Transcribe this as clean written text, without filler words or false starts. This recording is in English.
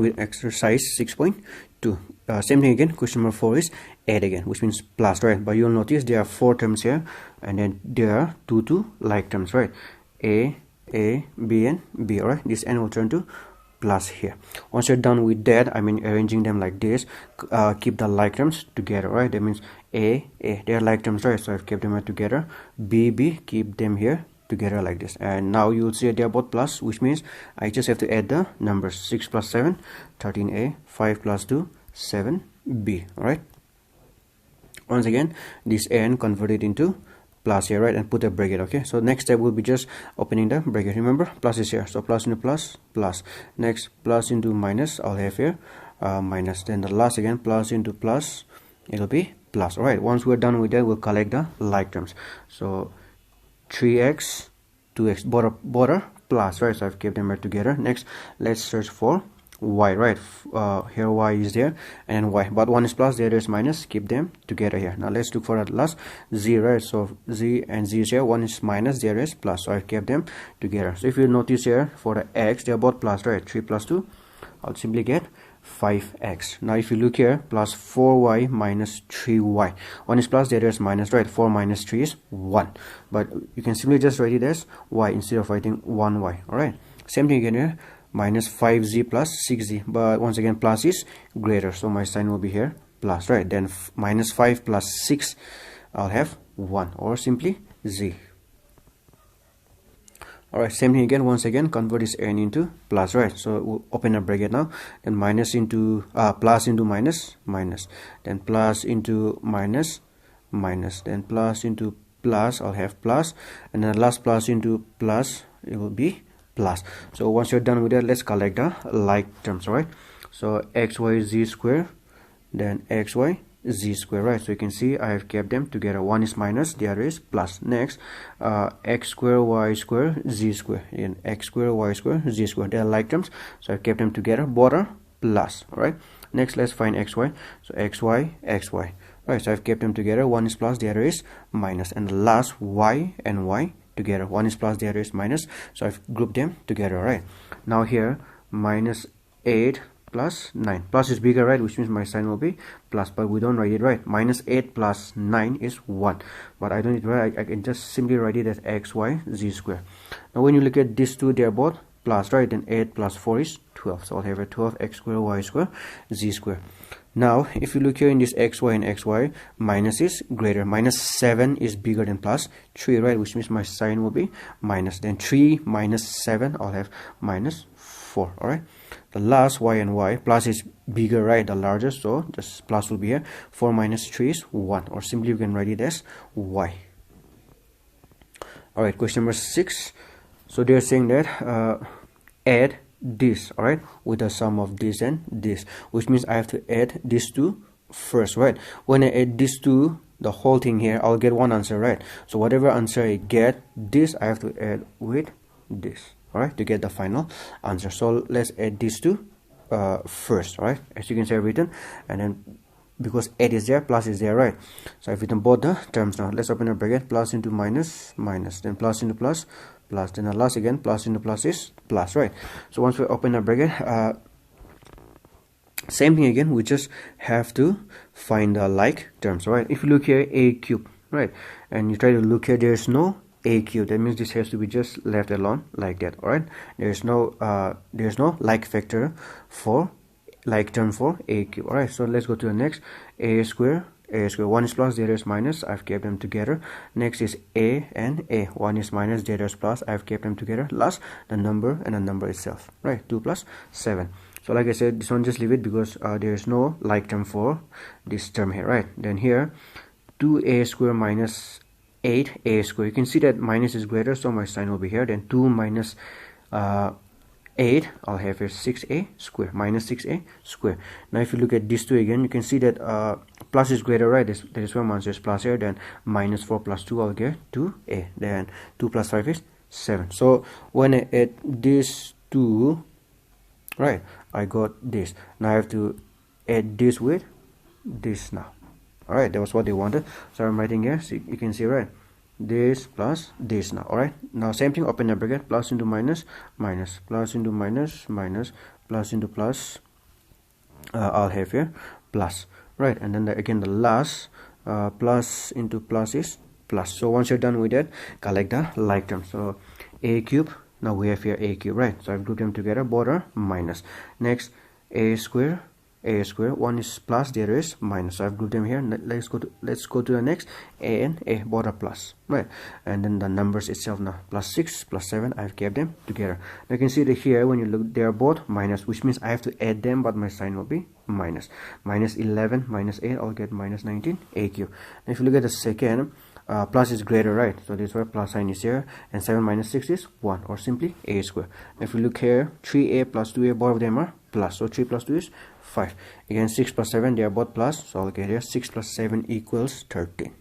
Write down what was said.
with exercise 6.2. Same thing again. Question number 4 is add again, which means plus, right? But you'll notice there are 4 terms here, and then there are two like terms, right? A, B, and B. All right, this n will turn to plus here. Once you're done with that, I mean arranging them like this, keep the like terms together, right? That means A, they are like terms, right? So I've kept them together. B, keep them here together like this, and now you'll see they are both plus, which means I just have to add the numbers. 6 plus 7, 13a. 5 plus 2, 7b. all right, once again this n converted into plus here, right, and put a bracket. Okay, so next step will be just opening the bracket. Remember, plus is here, so plus into plus, plus. Next, plus into minus, I'll have here minus. Then the last again, plus into plus, it'll be plus. All right, once we're done with that, we'll collect the like terms. So 3x, 2x, both are plus, right? So I've kept them right together. Next, let's search for y, right? Here y is there and y, but one is plus, the other is minus. Keep them together here. Now let's look for the last z, right? So z and z is here. One is minus, the other is plus, so I've kept them together. So if you notice here for the x, they're both plus, right? 3 plus 2, I'll simply get 5x. Now if you look here, plus 4y minus 3y, one is plus, the other is minus, right? 4 minus 3 is 1, but you can simply just write it as y instead of writing 1y. all right, same thing again here, minus 5z plus 6z, but once again plus is greater, so my sign will be here plus, right? Then minus 5 plus 6, I'll have 1, or simply z. all right, same thing again. Once again, convert this n into plus, right? So we'll open a bracket now, then minus into plus into minus, minus, then plus into minus, minus, then plus into plus, I'll have plus, and then last plus into plus, it will be plus. So once you're done with that, let's collect the like terms. All right, so xy z square, then xy z square, right? So you can see I have kept them together. One is minus, the other is plus. Next, x square y square z square, and x square y square z square, they are like terms, so I kept them together. Both are plus. all right, next let's find xy. So xy, right? So I've kept them together. One is plus, the other is minus, and the last y and y together. One is plus, the other is minus, so I've grouped them together. Right, now here minus 8 plus 9, plus is bigger, right, which means my sign will be plus, but we don't write it, right? Minus 8 plus 9 is 1, but I don't need to write. I can just simply write it as xy z square. Now when you look at these two, they are both plus, right? Then 8 plus 4 is 12, so I'll have a 12 x square y square z square. Now if you look here in this xy and xy, minus is greater. Minus 7 is bigger than plus 3, right, which means my sign will be minus. Then 3 minus 7, I'll have minus 4. all right, the last y and y, plus is bigger, right, the largest, so just plus will be here. 4 minus 3 is 1, or simply you can write it as y. all right, question number 6. So they're saying that add this, all right, with the sum of this and this, which means I have to add these two first, right? When I add these two, the whole thing here, I'll get one answer, right? So whatever answer I get, this I have to add with this, all right, to get the final answer. So let's add these two first. all right, as you can see, I've written, and then because 8 is there, plus is there, right? So I've written both the terms. Now let's open a bracket. Plus into minus, minus, then plus into plus, plus, then the last again, plus into plus is plus, right? So once we open a bracket, same thing again, we just have to find the like terms. all right, if you look here, a cube, right, and you try to look here, there's no a cube. That means this has to be just left alone like that. all right, there's no like factor for like term for a cube. all right, so let's go to the next. A square, one is plus, the other is minus. I've kept them together. Next is a and a, one is minus, the other is plus. I've kept them together. Last, the number and the number itself, right? 2 plus 7. So like I said, this one just leave it because there is no like term for this term here, right? Then here 2a square minus 8a square, you can see that minus is greater, so my sign will be here. Then 2 minus 8, I'll have here 6a square, minus 6a square. Now if you look at these two again, you can see that plus is greater, right? That is why my answer is plus here. Then minus 4 plus 2, I'll get 2a. Then 2 plus 5 is 7. So when I add these two, right, I got this. Now I have to add this with this now. all right, that was what they wanted, so I'm writing here. So you can see, right, this plus this now. all right, now same thing, open a bracket, plus into minus, minus, plus into minus, minus, plus into plus, I'll have here plus, right? And then again the last plus into plus is plus. So once you're done with that, collect the like term. So a cube, now we have here a cube, right? So I've grouped them together, both are minus. Next, a square, one is plus, the other is minus. So I've grouped them here. Let's go to the next, a and a, both are plus, right? And then the numbers itself now, plus 6 plus 7, I've kept them together. Now you can see that here when you look, they are both minus, which means I have to add them, but my sign will be minus. Minus 11 minus 8, I'll get minus 19, a cube. Now if you look at the second, plus is greater, right? So this is why plus sign is here, and 7 minus 6 is 1, or simply a square. If you look here, 3a plus 2a, both of them are plus, so 3 plus 2 is 5. Again, 6 plus 7, they are both plus, so I'll get here 6 plus 7 equals 13.